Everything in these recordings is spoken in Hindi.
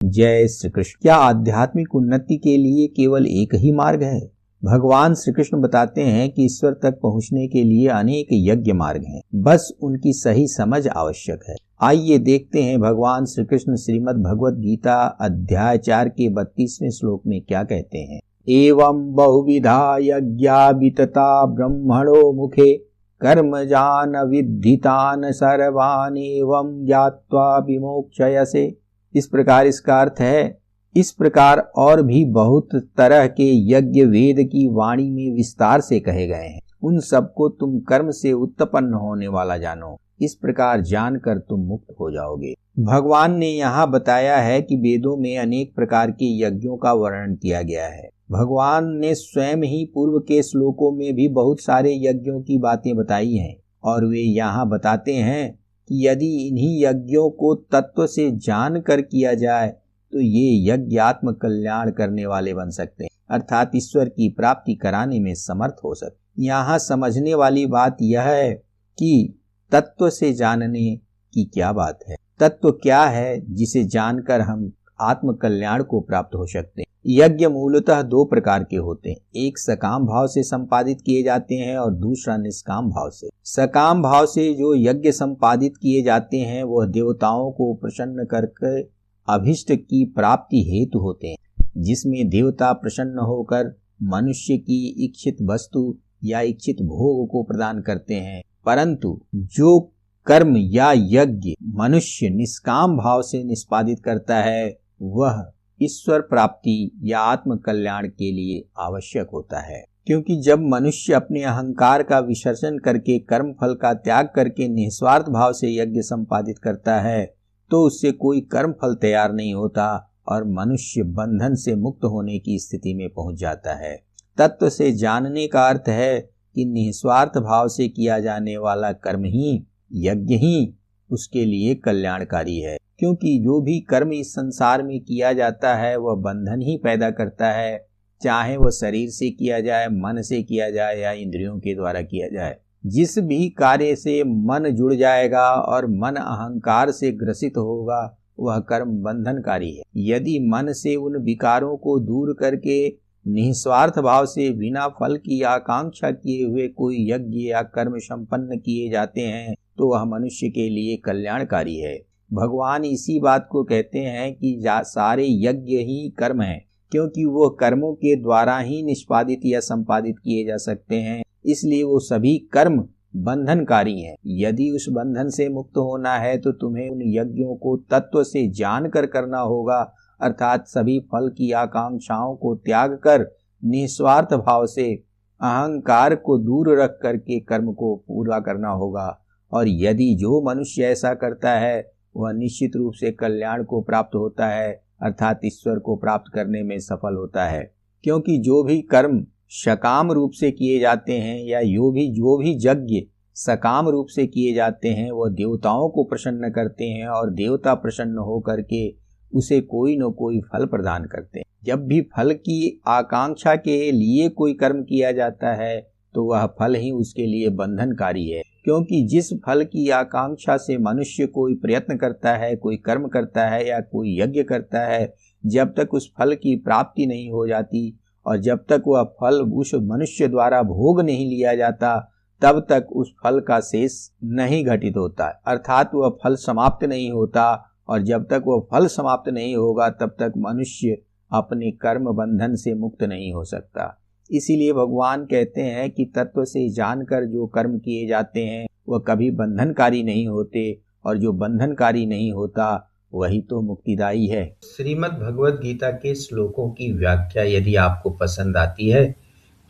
जय श्री कृष्ण। क्या आध्यात्मिक उन्नति के लिए केवल एक ही मार्ग है? भगवान श्री कृष्ण बताते हैं कि ईश्वर तक पहुंचने के लिए अनेक यज्ञ मार्ग हैं, बस उनकी सही समझ आवश्यक है। आइए देखते हैं भगवान श्री कृष्ण श्रीमद् भगवद गीता अध्याय 4 के 32वें श्लोक में क्या कहते हैं। एवं बहुविधा यज्ञा वितता ब्रह्मणो मुखे कर्मजान विद्धितान सर्वान एवं ज्ञात्वा विमोक्षयसे। इस प्रकार इसका अर्थ है, इस प्रकार और भी बहुत तरह के यज्ञ वेद की वाणी में विस्तार से कहे गए हैं, उन सबको तुम कर्म से उत्पन्न होने वाला जानो। इस प्रकार जानकर तुम मुक्त हो जाओगे। भगवान ने यहाँ बताया है कि वेदों में अनेक प्रकार के यज्ञों का वर्णन किया गया है। भगवान ने स्वयं ही पूर्व के श्लोकों में भी बहुत सारे यज्ञों की बातें बताई हैं, और वे यहाँ बताते हैं कि यदि इन्हीं यज्ञों को तत्व से जानकर किया जाए तो ये यज्ञ आत्म कल्याण करने वाले बन सकते हैं, अर्थात ईश्वर की प्राप्ति कराने में समर्थ हो सकते। यहाँ समझने वाली बात यह है कि तत्व से जानने की क्या बात है। तत्व क्या है जिसे जानकर हम आत्म कल्याण को प्राप्त हो सकते हैं। यज्ञ मूलतः दो प्रकार के होते हैं, एक सकाम भाव से संपादित किए जाते हैं और दूसरा निष्काम भाव से। सकाम भाव से जो यज्ञ संपादित किए जाते हैं वह देवताओं को प्रसन्न करके अभिष्ट की प्राप्ति हेतु होते हैं, जिसमें देवता प्रसन्न होकर मनुष्य की इच्छित वस्तु या इच्छित भोग को प्रदान करते हैं। परंतु जो कर्म या यज्ञ मनुष्य निष्काम भाव से निष्पादित करता है वह ईश्वर प्राप्ति या आत्म कल्याण के लिए आवश्यक होता है, क्योंकि जब मनुष्य अपने अहंकार का विसर्जन करके कर्म फल का त्याग करके निस्वार्थ भाव से यज्ञ संपादित करता है तो उससे कोई कर्म फल तैयार नहीं होता और मनुष्य बंधन से मुक्त होने की स्थिति में पहुंच जाता है। तत्व से जानने का अर्थ है कि निस्वार्थ भाव से किया जाने वाला कर्म ही, यज्ञ ही उसके लिए कल्याणकारी है, क्योंकि जो भी कर्म इस संसार में किया जाता है वह बंधन ही पैदा करता है, चाहे वह शरीर से किया जाए, मन से किया जाए या इंद्रियों के द्वारा किया जाए। जिस भी कार्य से मन जुड़ जाएगा और मन अहंकार से ग्रसित होगा वह कर्म बंधनकारी है। यदि मन से उन विकारों को दूर करके निस्वार्थ भाव से बिना फल की आकांक्षा किए हुए कोई यज्ञ या कर्म संपन्न किए जाते हैं तो वह मनुष्य के लिए कल्याणकारी है। भगवान इसी बात को कहते हैं कि सारे यज्ञ ही कर्म हैं, क्योंकि वो कर्मों के द्वारा ही निष्पादित या संपादित किए जा सकते हैं, इसलिए वो सभी कर्म बंधनकारी हैं। यदि उस बंधन से मुक्त होना है तो तुम्हें उन यज्ञों को तत्व से जानकर करना होगा, अर्थात सभी फल की आकांक्षाओं को त्याग कर निस्वार्थ भाव से अहंकार को दूर रख करके कर्म को पूरा करना होगा। और यदि जो मनुष्य ऐसा करता है वह निश्चित रूप से कल्याण को प्राप्त होता है, अर्थात ईश्वर को प्राप्त करने में सफल होता है, क्योंकि जो भी कर्म सकाम रूप से किए जाते हैं या जो भी यज्ञ सकाम रूप से किए जाते हैं वह देवताओं को प्रसन्न करते हैं और देवता प्रसन्न होकर के उसे कोई न कोई फल प्रदान करते हैं। जब भी फल की आकांक्षा के लिए कोई कर्म किया जाता है तो वह फल ही उसके लिए बंधनकारी है, क्योंकि जिस फल की आकांक्षा से मनुष्य कोई प्रयत्न करता है, कोई कर्म करता है या कोई यज्ञ करता है, जब तक उस फल की प्राप्ति नहीं हो जाती और जब तक वह फल उस मनुष्य द्वारा भोग नहीं लिया जाता तब तक उस फल का शेष नहीं घटित होता, अर्थात वह फल समाप्त नहीं होता। और जब तक वह फल समाप्त नहीं होगा तब तक मनुष्य अपने कर्म बंधन से मुक्त नहीं हो सकता। इसीलिए भगवान कहते हैं कि तत्व से जानकर जो कर्म किए जाते हैं वह कभी बंधनकारी नहीं होते, और जो बंधनकारी नहीं होता वही तो मुक्तिदायी है। श्रीमद् भगवद गीता के श्लोकों की व्याख्या यदि आपको पसंद आती है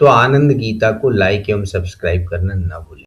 तो आनंद गीता को लाइक एवं सब्सक्राइब करना न भूलें।